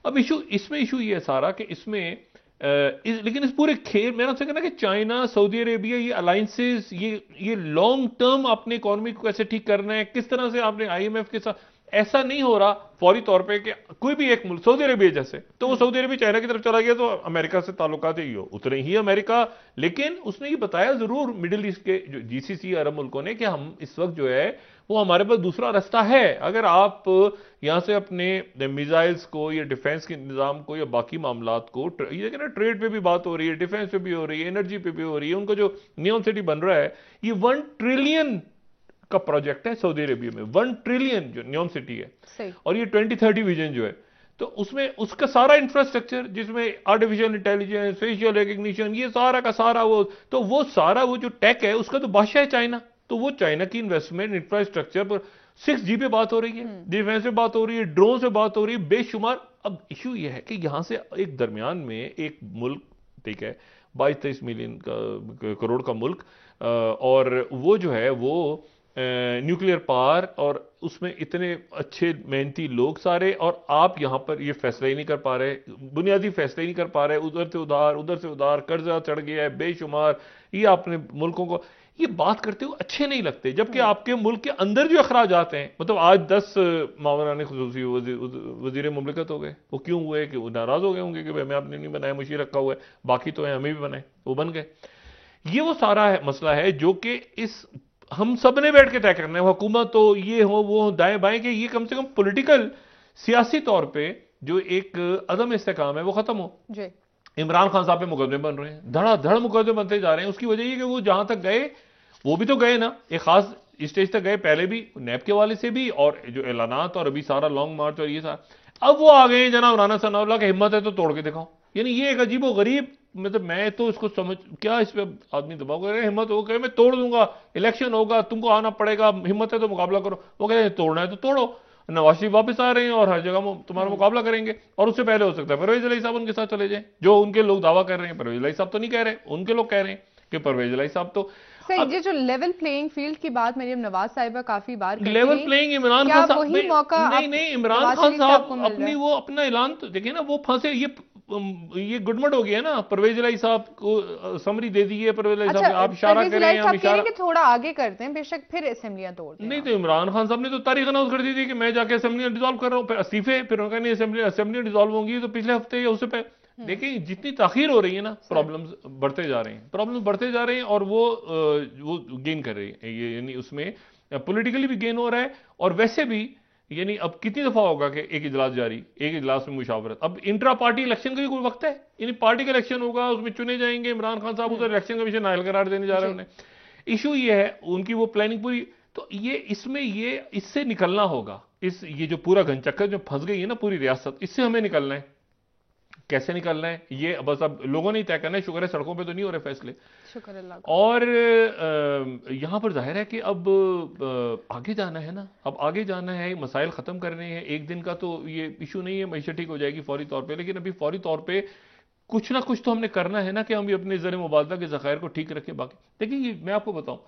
अब इसमें इशू ये है सारा कि इसमें लेकिन इस पूरे खेल मेरा से कहना कि चाइना, सऊदी अरेबिया, ये अलायंसेस, ये लॉन्ग टर्म अपने इकोनॉमी को कैसे ठीक करना है, किस तरह से आपने IMF के साथ, ऐसा नहीं हो रहा फौरी तौर पे कि कोई भी एक मुल्क, सऊदी अरेबिया जैसे, तो वो सऊदी अरेबिया चाइना की तरफ चला गया तो अमेरिका से ताल्लुकात ही हो उतरे ही अमेरिका, लेकिन उसने ये बताया जरूर मिडिल ईस्ट के जो GCC अरब मुल्कों ने कि हम इस वक्त जो है वो हमारे पास दूसरा रास्ता है, अगर आप यहां से अपने मिसाइल्स को या डिफेंस के निजाम को या बाकी मामलात को, ये ना ट्रेड पे भी बात हो रही है, डिफेंस पे भी हो रही है, एनर्जी पे भी हो रही है, उनको जो नियॉन सिटी बन रहा है, ये 1 ट्रिलियन का प्रोजेक्ट है सऊदी अरेबिया में, 1 ट्रिलियन जो नियॉन सिटी है, और ये 2030 विजन जो है, तो उसमें उसका सारा इंफ्रास्ट्रक्चर जिसमें आर्टिफिशियल इंटेलिजेंस, फेशियल रिकग्निशन, ये सारा का सारा वो सारा वो जो टेक है उसका तो बादशाह है चाइना। तो वो चाइना की इन्वेस्टमेंट इंफ्रास्ट्रक्चर पर 6G पे बात हो रही है, डिफेंस पे बात हो रही है, ड्रोन से बात हो रही है, बेशुमार। अब इशू ये है कि यहां से एक दरमियान में एक मुल्क, ठीक है, 22-23 मिलियन करोड़ का मुल्क, और वो जो है वो न्यूक्लियर पावर, और उसमें इतने अच्छे मेहनती लोग सारे, और आप यहां पर ये फैसला ही नहीं कर पा रहे, बुनियादी फैसले ही नहीं कर पा रहे, उधर से उधार कर्जा चढ़ गया है बेशुमार। ये आपने मुल्कों को ये बात करते हुए अच्छे नहीं लगते, जबकि आपके मुल्क के अंदर जो अखराजात हैं, मतलब आज 10 मावरान खुसूसी वजीर मुमलिकत हो गए। वो क्यों हुए कि वो नाराज हो गए होंगे कि भाई मैं आपने नहीं बनाया, मुशीर रखा हुआ है, बाकी तो है हमें भी बनाए, वो बन गए। ये वो सारा मसला है जो कि इस हम सब ने बैठ के तय करना है, हुकूमत हो, ये हो, वो हो, दाएं बाएं, के ये कम से कम पॉलिटिकल सियासी तौर पे जो एक अदम इस्तेकाम है वो खत्म हो। जी। इमरान खान साहब पे मुकदमे बन रहे हैं, धड़ाधड़ मुकदमे बनते जा रहे हैं। उसकी वजह ये कि वो जहां तक गए वो भी तो गए ना, एक खास स्टेज तक गए, पहले भी नैब के वाले से भी, और जो ऐलानात, और अभी सारा लॉन्ग मार्च और ये सारा। अब वो आ गए जनाब राना सनाउल्लाह की हिम्मत है तो तोड़ के दिखाओ। यानी ये एक अजीब व गरीब, मतलब मैं तो इसको समझ, क्या इस पे आदमी दबाव कर रहे हैं, हिम्मत हो कहे मैं तोड़ दूंगा, इलेक्शन होगा, तुमको आना पड़ेगा, हिम्मत है तो मुकाबला करो। वो कहते हैं तोड़ना है तो तोड़ो, नवाज शरीफ वापस आ रहे हैं और हर जगह तुम्हारा मुकाबला करेंगे। और उससे पहले हो सकता है परवेज इलाही साहब उनके साथ चले जाएं, जो उनके लोग दावा कर रहे हैं। परवेज इलाही साहब तो नहीं कह रहे, उनके लोग कह रहे हैं कि परवेज इलाही साहब तो। सही, ये जो लेवल प्लेइंग फील्ड की बात मरीम नवाज साहिबा काफी बार करती लेवल प्लेइंग इमरान खान साहब, वही मौका नहीं इमरान खान साहब अपनी वो अपना ऐलान तो देखिए ना, वो फंसे, ये गुडमट हो गया ना। परवेज इलाही साहब को समरी दे दी है, परवेज इलाही साहब आप इशारा करें, हम इशारा कि थोड़ा आगे करते हैं, बेशक फिर असेंबलियां तोड़ते हैं। नहीं तो इमरान खान साहब ने तो तारीख अनाउंस कर दी थी कि मैं जाके असेंबलियां डिसॉल्व कर रहा हूं, फिर इस्तीफे, फिर उन्होंने कहा नहीं असेंबलियां डिसॉल्व होंगी तो पिछले हफ्ते या उससे पहले। देखिए जितनी ताखीर हो रही है ना, प्रॉब्लम्स बढ़ते जा रहे हैं, प्रॉब्लम्स बढ़ते जा रहे हैं, और वो गेन कर रही है। ये यानी उसमें पॉलिटिकली भी गेन हो रहा है, और वैसे भी यानी अब कितनी दफा होगा कि एक इजलास जारी, एक इजलास में मुशावरत। अब इंट्रा पार्टी इलेक्शन का भी कोई वक्त है, यानी पार्टी का इलेक्शन होगा, उसमें चुने जाएंगे। इमरान खान साहब उधर इलेक्शन कमीशन नायल करार देने जा रहे हैं उन्हें। इशू ये है उनकी वो प्लानिंग पूरी, तो ये इसमें ये इससे निकलना होगा। ये जो पूरा घनचक्कर जो फंस गई है ना पूरी रियासत, इससे हमें निकलना है। कैसे निकलना है ये बस अब लोगों ने ही तय करना है। शुक्र है सड़कों पे तो नहीं हो रहे फैसले, शुक्र अल्लाह। और यहां पर जाहिर है कि अब आगे जाना है ना, अब आगे जाना है, मसाइल खत्म करने हैं। एक दिन का तो ये इशू नहीं है, मैशत ठीक हो जाएगी फौरी तौर पे, लेकिन अभी फौरी तौर पे कुछ ना कुछ तो हमने करना है ना, कि हम भी अपने ज़र मुबादला के ज़खायर को ठीक रखें। बाकी देखिए मैं आपको बताऊं,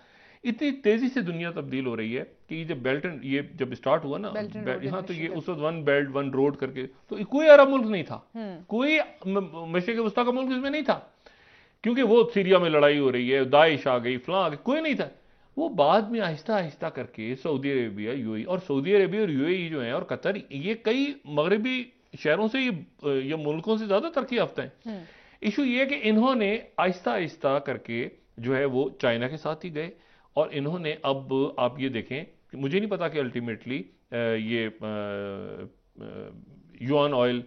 इतनी तेजी से दुनिया तब्दील हो रही है कि जब बेल्ट एंड ये जब स्टार्ट हुआ ना, यहाँ तो ये उस वक्त 1 बेल्ट 1 रोड करके, तो कोई अरब मुल्क नहीं था, कोई मशरिक़ वस्ता का मुल्क इसमें नहीं था, क्योंकि वो सीरिया में लड़ाई हो रही है, दाइश आ गई, फलां आ गई, कोई नहीं था। वो बाद में आहिस्ता आहिस्ता करके सऊदी अरेबिया, यूएई, और सऊदी अरेबिया और यूएई जो है और कतर, ये कई मगरबी शहरों से ये मुल्कों से ज्यादा तरक्की याफ्ता है। इशू ये है कि इन्होंने आहिस्ता आहिस्ता करके जो है वो चाइना के साथ ही गए, और इन्होंने अब आप ये देखें, मुझे नहीं पता कि अल्टीमेटली ये yuan oil,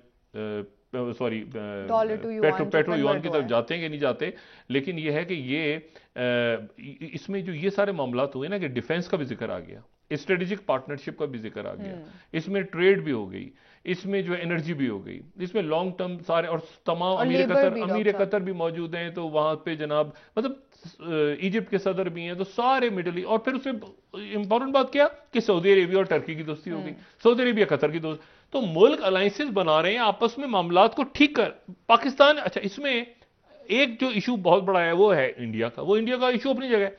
sorry petro yuan की तरफ जाते हैं कि नहीं जाते, लेकिन ये है कि ये इसमें जो ये सारे मामला हुए ना, कि डिफेंस का भी जिक्र आ गया, स्ट्रेटेजिक पार्टनरशिप का भी जिक्र आ गया, इसमें ट्रेड भी हो गई, इसमें जो एनर्जी भी हो गई, इसमें लॉन्ग टर्म सारे, और तमाम अमीर कतर भी मौजूद हैं, तो वहां पे जनाब मतलब इजिप्ट के सदर भी हैं, तो सारे मिडल ईस्ट। और फिर उसमें इंपॉर्टेंट बात क्या कि सऊदी अरेबिया और टर्की की दोस्ती हो गई, सऊदी अरेबिया कतर की दोस्ती, तो मुल्क अलायंसेस बना रहे हैं आपस में, मामलात को ठीक कर। पाकिस्तान, अच्छा इसमें एक जो इशू बहुत बड़ा है वो है इंडिया का, वो इंडिया का इशू अपनी जगह,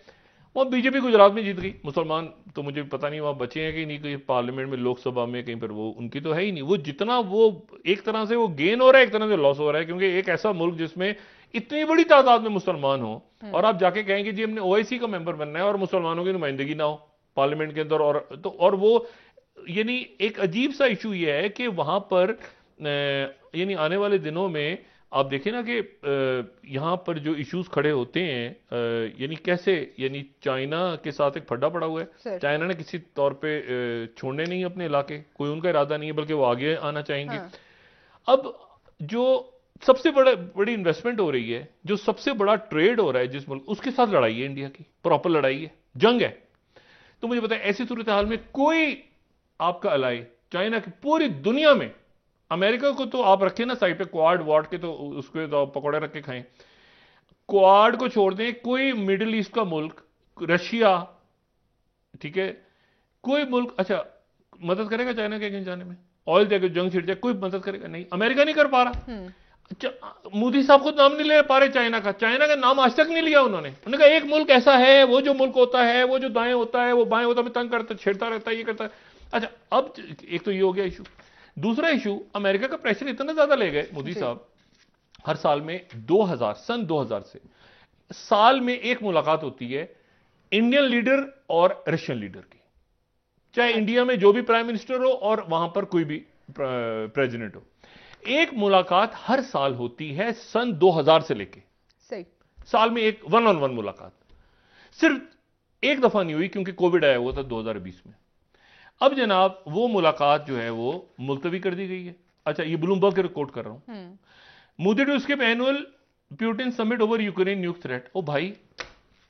वो बीजेपी गुजरात में जीत गई, मुसलमान तो मुझे पता नहीं वहां बचे हैं कि नहीं, कहीं पार्लियामेंट में, लोकसभा में कहीं पर, वो उनकी तो है ही नहीं। वो जितना वो एक तरह से वो गेन हो रहा है, एक तरह से लॉस हो रहा है, क्योंकि एक ऐसा मुल्क जिसमें इतनी बड़ी तादाद में मुसलमान हो, और आप जाके कहेंगे जी हमने ओआईसी का मेंबर बनना है और मुसलमानों की नुमाइंदगी ना हो पार्लियामेंट के अंदर, और वो यानी एक अजीब सा इशू ये है कि वहां पर यानी आने वाले दिनों में आप देखें ना कि यहां पर जो इश्यूज खड़े होते हैं, यानी कैसे, यानी चाइना के साथ एक फड्डा पड़ा हुआ है, चाइना ने किसी तौर पे छोड़ने नहीं अपने इलाके, कोई उनका इरादा नहीं है, बल्कि वो आगे आना चाहेंगे। अब जो सबसे बड़ी इन्वेस्टमेंट हो रही है, जो सबसे बड़ा ट्रेड हो रहा है जिस मुल्क, उसके साथ लड़ाई है इंडिया की, प्रॉपर लड़ाई है, जंग है। तो मुझे बताएं ऐसी सूरत हाल में कोई आपका अलाई चाइना की पूरी दुनिया में अमेरिका को तो आप रखें ना साइड पे, क्वाड वाड के तो उसके तो आप पकौड़े रख के खाएं। क्वाड को छोड़ दें, कोई मिडिल ईस्ट का मुल्क, रशिया, ठीक है, कोई मुल्क अच्छा मदद करेगा चाइना के अगेंस्ट जाने में? ऑयल देकर जंग छिड़ जाए, कोई मदद करेगा नहीं। अमेरिका नहीं कर पा रहा। मोदी साहब खुद नाम नहीं ले पा रहे चाइना का। चाइना का नाम आज तक नहीं लिया उन्होंने। उन्होंने कहा एक मुल्क ऐसा है, वो जो मुल्क होता है, वो जो दाएं होता है, वो बाएं होता है, तंग करता, छेड़ता रहता है, ये करता है। अच्छा, अब एक तो ये हो गया इशू। दूसरा इशू, अमेरिका का प्रेशर इतना ज्यादा ले गए मोदी साहब, हर साल में सन 2000 से साल में एक मुलाकात होती है इंडियन लीडर और रशियन लीडर की, चाहे इंडिया में जो भी प्राइम मिनिस्टर हो और वहां पर कोई भी प्रेसिडेंट हो। एक मुलाकात हर साल होती है सन 2000 से लेके। सही, साल में एक वन ऑन वन मुलाकात। सिर्फ एक दफा नहीं हुई क्योंकि कोविड आया हुआ था 2020 में। अब जनाब वो मुलाकात जो है वो मुलतवी कर दी गई है। अच्छा, ये ब्लूमबर्ग के रिकॉर्ड कर रहा हूं। Modi to skip annual Putin summit over Ukraine nuclear threat. ओ भाई,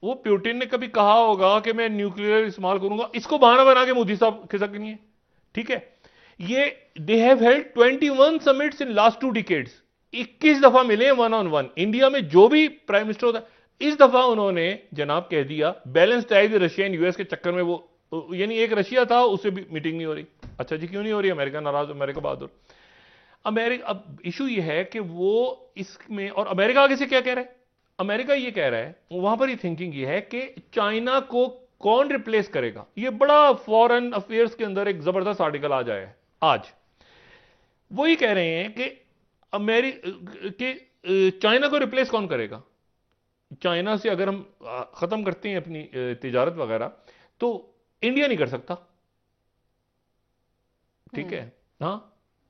वो प्यूटिन ने कभी कहा होगा कि मैं न्यूक्लियर इस्तेमाल करूंगा? इसको बहाना बना के मोदी साहब खिसक नहीं है, ठीक है। ये they have held 21 summits in last 2 decades. 21 दफा मिले वन ऑन वन। इंडिया में जो भी प्राइम मिनिस्टर होता, इस दफा उन्होंने जनाब कह दिया balance ties Russia and US के चक्कर में, वो यानी एक रशिया था, उससे भी मीटिंग नहीं हो रही। अच्छा जी, क्यों नहीं हो रही? अमेरिका नाराज, अमेरिका बहादुर। अमेरिका, अब इशू ये है कि वो इसमें, और अमेरिका आगे से क्या कह रहा है? अमेरिका ये कह रहा है, वहां पर ये थिंकिंग ये है कि चाइना को कौन रिप्लेस करेगा। ये बड़ा फॉरेन अफेयर्स के अंदर एक जबरदस्त आर्टिकल आ जाए आज। वो ये कह रहे हैं कि चाइना को रिप्लेस कौन करेगा। चाइना से अगर हम खत्म करते हैं अपनी तिजारत वगैरह, तो इंडिया नहीं कर सकता, ठीक है। हाँ,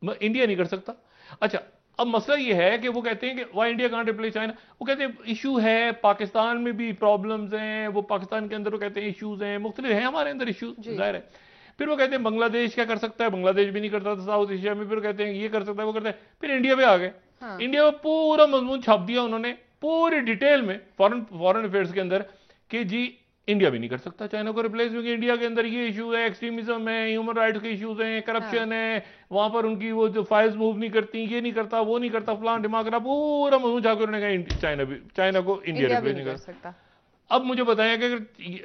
इंडिया नहीं कर सकता। अच्छा, अब मसला यह है कि वो कहते हैं कि why India can't replace China. वो कहते हैं इशू है, पाकिस्तान में भी प्रॉब्लम्स हैं, वो पाकिस्तान के अंदर वो कहते हैं इश्यूज हैं, मुख्तलिफ हैं हमारे अंदर इश्यूज, जाहिर है। फिर वो कहते हैं बांग्लादेश क्या कर सकता है, बांग्लादेश भी नहीं करता था साउथ एशिया में। फिर कहते हैं ये कर सकता है, वो करता है। फिर इंडिया पे आ गए। इंडिया में पूरा मजमून छाप दिया उन्होंने, पूरी डिटेल में फॉरेन अफेयर्स के अंदर, कि जी इंडिया भी नहीं कर सकता चाइना को रिप्लेस, क्योंकि इंडिया के अंदर ये इशू है, एक्सट्रीमिज्म है, ह्यूमन राइट्स के इश्यूज हैं, करप्शन है, वहां पर उनकी वो जो फाइल्स मूव नहीं करती, ये नहीं करता, वो नहीं करता, फलान दिमाग, पूरा मजमून छाप कर कहा चाइना को इंडिया रिप्लेस नहीं कर सकता। अब मुझे बताया कि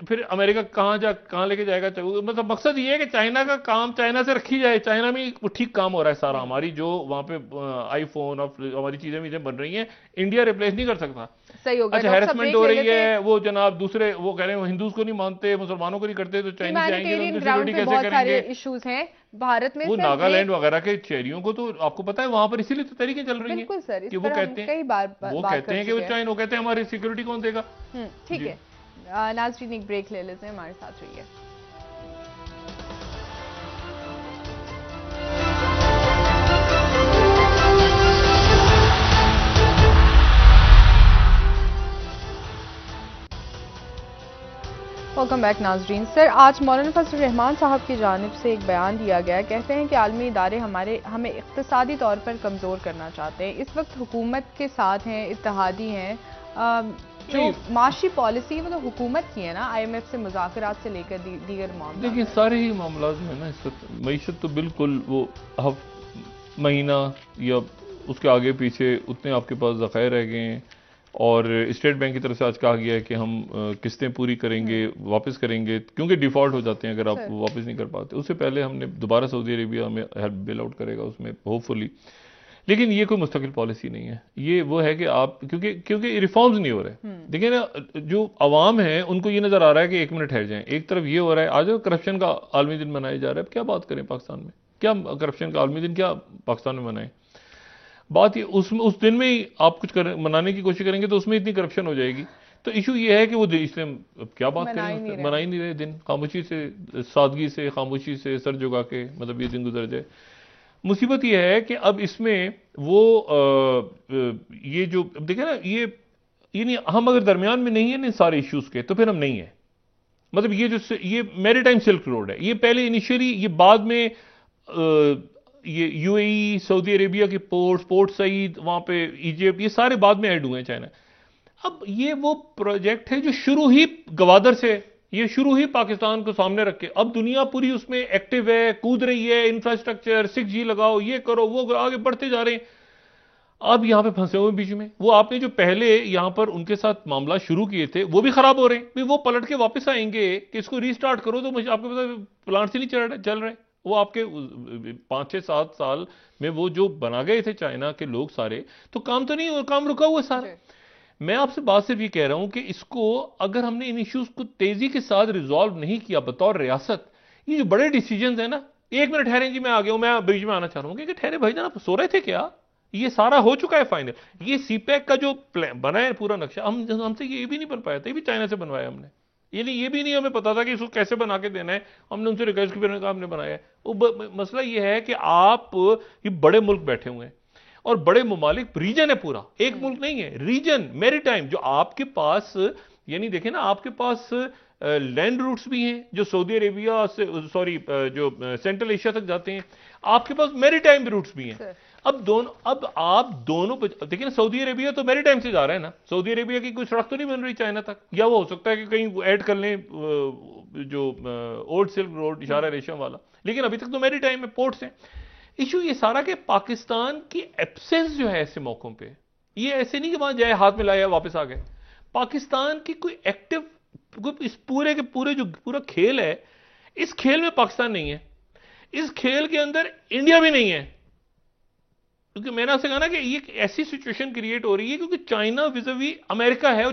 फिर अमेरिका कहां लेके जाएगा। मतलब मकसद ये है कि चाइना का काम चाइना से रखी जाए। चाइना में ठीक काम हो रहा है सारा, हमारी जो वहां पे आईफोन और हमारी चीजें बन रही हैं, इंडिया रिप्लेस नहीं कर सकता। सही होगा। अच्छा, हैरेसमेंट हो रही है, वो जनाब दूसरे वो कह रहे हैं हिंदुओं को नहीं मानते, मुसलमानों को नहीं करते, तो चाइनीज आएंगे तो उनकी सिक्योरिटी कैसे करेंगे? इश्यूज हैं भारत में। वो नागालैंड वगैरह के शहरियों को तो आपको पता है वहां पर इसीलिए तो तरीके चल रही हैं कि वो कहते हैं, वो कहते हैं कि वो चाइना, वो कहते हैं हमारी सिक्योरिटी कौन देगा। ठीक है नाज़रीन, एक ब्रेक ले लेते हैं, हमारे साथ रहिए। वेलकम बैक नाजरीन। सर, आज मौलाना फजल रहमान साहब की जानिब से एक बयान दिया गया। कहते हैं कि आलमी इदारे हमें इक़्तिसादी तौर पर कमज़ोर करना चाहते हैं। इस वक्त हुकूमत के साथ हैं, इत्तेहादी हैं। जो माशी पॉलिसी वो तो हुकूमत की है ना, IMF से मुज़ाकरात से लेकर दीगर मामले। देखिए, सारे ही मामला में ना इस वक्त मईशत तो बिल्कुल वो महीना या उसके आगे पीछे उतने आपके पास ज़ख़ायर रह गए हैं। और स्टेट बैंक की तरफ से आज कहा गया है कि हम किस्तें पूरी करेंगे, वापस करेंगे, क्योंकि डिफ़ॉल्ट हो जाते हैं अगर आप वापस नहीं कर पाते। उससे पहले हमने दोबारा सऊदी अरेबिया हमें हेल्प बेल आउट करेगा उसमें होपफुली। लेकिन ये कोई मुस्तकिल पॉलिसी नहीं है। ये वो है कि आप क्योंकि रिफॉर्म्स नहीं हो रहे। देखिए ना, जो अवाम है उनको ये नजर आ रहा है कि 1 मिनट ठहर जाएं। एक तरफ ये हो रहा है, आज करप्शन का आलमी दिन मनाया जा रहा है। क्या बात करें पाकिस्तान में, क्या करप्शन का आलमी दिन क्या पाकिस्तान में मनाएं? बात ये उस दिन में ही आप कुछ मनाने की कोशिश करेंगे तो उसमें इतनी करप्शन हो जाएगी। तो इशू ये है कि वो इसलिए क्या बात करें, मना ही नहीं रहे दिन, खामोशी से, सादगी से, खामोशी से सर झुका के, मतलब ये दिन गुजर जाए। मुसीबत यह है कि अब इसमें वो ये जो देखे ना, ये नहीं, हम अगर दरमियान में नहीं है ना सारे इश्यूज के, तो फिर हम नहीं है। मतलब ये मैरीटाइम सिल्क रोड है। ये पहले इनिशियली, ये बाद में ये UAE, सऊदी अरेबिया के पोर्ट सईद, वहां पे इजिप्ट, ये सारे बाद में ऐड हुए हैं चाइना। अब ये वो प्रोजेक्ट है जो शुरू ही गवादर से ये शुरू ही पाकिस्तान को सामने रख के, अब दुनिया पूरी उसमें एक्टिव है, कूद रही है, इंफ्रास्ट्रक्चर 6G लगाओ, ये करो वो करो, आगे बढ़ते जा रहे हैं। अब यहां पे फंसे हुए बीच में, वो आपने जो पहले यहां पर उनके साथ मामला शुरू किए थे वो भी खराब हो रहे हैं, वो पलट के वापस आएंगे कि इसको रीस्टार्ट करो, तो मुझे आपको पता प्लांट्स ही नहीं चल रहे। वो आपके 5-6-7 साल में वो जो बना गए थे चाइना के लोग सारे, तो काम तो नहीं, और काम रुका हुआ सारा। मैं आपसे बात सिर्फ ये कह रहा हूं कि इसको अगर हमने इन इश्यूज को तेजी के साथ रिजॉल्व नहीं किया बतौर रियासत, ये जो बड़े डिसीजन है ना, 1 मिनट ठहरें जी, मैं आ गया हूं, मैं बीच में आना चाह रहा हूं कि ठहरे भाई जान, सो रहे थे क्या? ये सारा हो चुका है फाइनल। ये सीपैक का जो प्लान बना है पूरा नक्शा, हमसे ये भी नहीं बन पाया था, ये भी चाइना से बनवाया हमने। ये भी नहीं हमें पता था कि इसको कैसे बना के देना है, हमने उनसे रिक्वेस्ट की, फिर हमने बनाया है। वो मसला ये है कि आप ये बड़े मुल्क बैठे हुए हैं और बड़े ममालिक, रीजन है पूरा, एक मुल्क नहीं है, रीजन मैरीटाइम, जो आपके पास, यानी देखें ना, आपके पास लैंड रूट्स भी हैं जो सऊदी अरेबिया से, सॉरी, जो सेंट्रल एशिया तक जाते हैं, आपके पास मैरीटाइम रूट्स भी हैं। अब आप दोनों देखिए ना, सऊदी अरेबिया तो मैरीटाइम से जा रहा है ना, सऊदी अरेबिया की कोई सड़क तो नहीं बन रही चाइना तक, या वो हो सकता है कि कहीं ऐड कर लें जो ओल्ड सिल्क रोड, इशारा रेशम वाला, लेकिन अभी तक तो मैरीटाइम में पोर्ट्स हैं। इशू ये सारा कि पाकिस्तान की एब्सेंस जो है ऐसे मौकों पे, ये ऐसे नहीं कि वहां जाए, हाथ में लाया, वापस आ गए। पाकिस्तान की कोई एक्टिव, इस पूरे के पूरे जो पूरा खेल है, इस खेल में पाकिस्तान नहीं है, इस खेल के अंदर इंडिया भी नहीं है। क्योंकि मैंने आपसे कहा ना कि ये ऐसी सिचुएशन क्रिएट हो रही है क्योंकि चाइना विज़ावी अमेरिका है।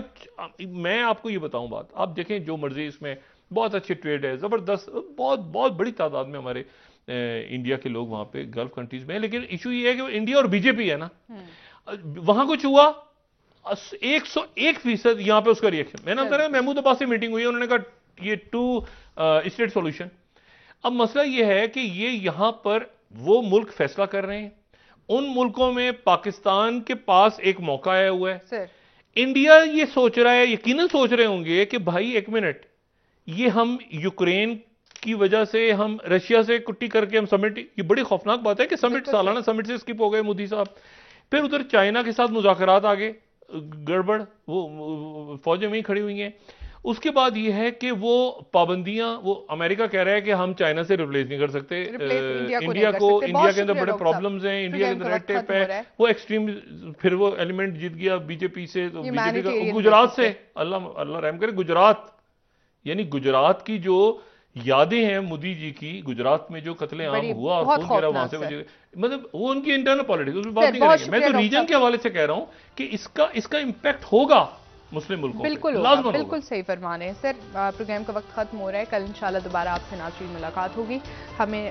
मैं आपको ये बताऊं बात, आप देखें जो मर्जी, इसमें बहुत अच्छी ट्रेड है, जबरदस्त, बहुत बहुत बड़ी तादाद में हमारे इंडिया के लोग वहां पे गल्फ कंट्रीज में है। लेकिन इशू ये है कि इंडिया और बीजेपी है ना, वहां कुछ हुआ 101% यहां पे उसका रिएक्शन। मैंने कहा महमूद अब्बास से मीटिंग हुई है, उन्होंने कहा ये 2 स्टेट सॉल्यूशन। अब मसला ये है कि ये यहां पर वो मुल्क फैसला कर रहे हैं, उन मुल्कों में पाकिस्तान के पास एक मौका आया हुआ है सर। इंडिया ये सोच रहा है, यकीनन सोच रहे होंगे कि भाई एक मिनट, ये हम यूक्रेन की वजह से हम रशिया से कुट्टी करके हम समिट, ये बड़ी खौफनाक बात है कि समिट, सालाना समिट से स्किप हो गए मोदी साहब। फिर उधर चाइना के साथ मुज़ाकरात आगे गड़बड़, वो फौजें वहीं खड़ी हुई हैं। उसके बाद ये है कि वो पाबंदियां, वो अमेरिका कह रहा है कि हम चाइना से रिप्लेस नहीं कर सकते इंडिया के अंदर बड़े प्रॉब्लम्स हैं, इंडिया के अंदर रेड टेप है, वो एक्सट्रीम, फिर वो एलिमेंट जीत गया बीजेपी से, तो बीजेपी का गुजरात से, अल्लाह रहम करे, गुजरात, यानी गुजरात की जो यादें हैं मोदी जी की, गुजरात में जो कत्लेआम हुआ और खून गिरा वहां से, मतलब वो उनकी इंटरनल पॉलिटिक्स, उसमें बात नहीं करेंगे। मैं तो रीजन के हवाले से कह रहा हूं कि इसका इंपैक्ट होगा मुस्लिम मुल्कों पे, बिल्कुल सही फरमान है सर। प्रोग्राम का वक्त खत्म हो रहा है, कल इंशाल्लाह दोबारा आपसे नाज़रीन मुलाकात होगी। हमें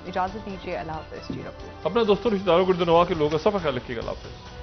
इजाजत दीजिए, अल्लाह हाफ़िज़। अपना दोस्तों रिश्तेदारों को दुआ के लोगों का सब ख्याल रखिएगा। अल्लाह हाफ़िज़।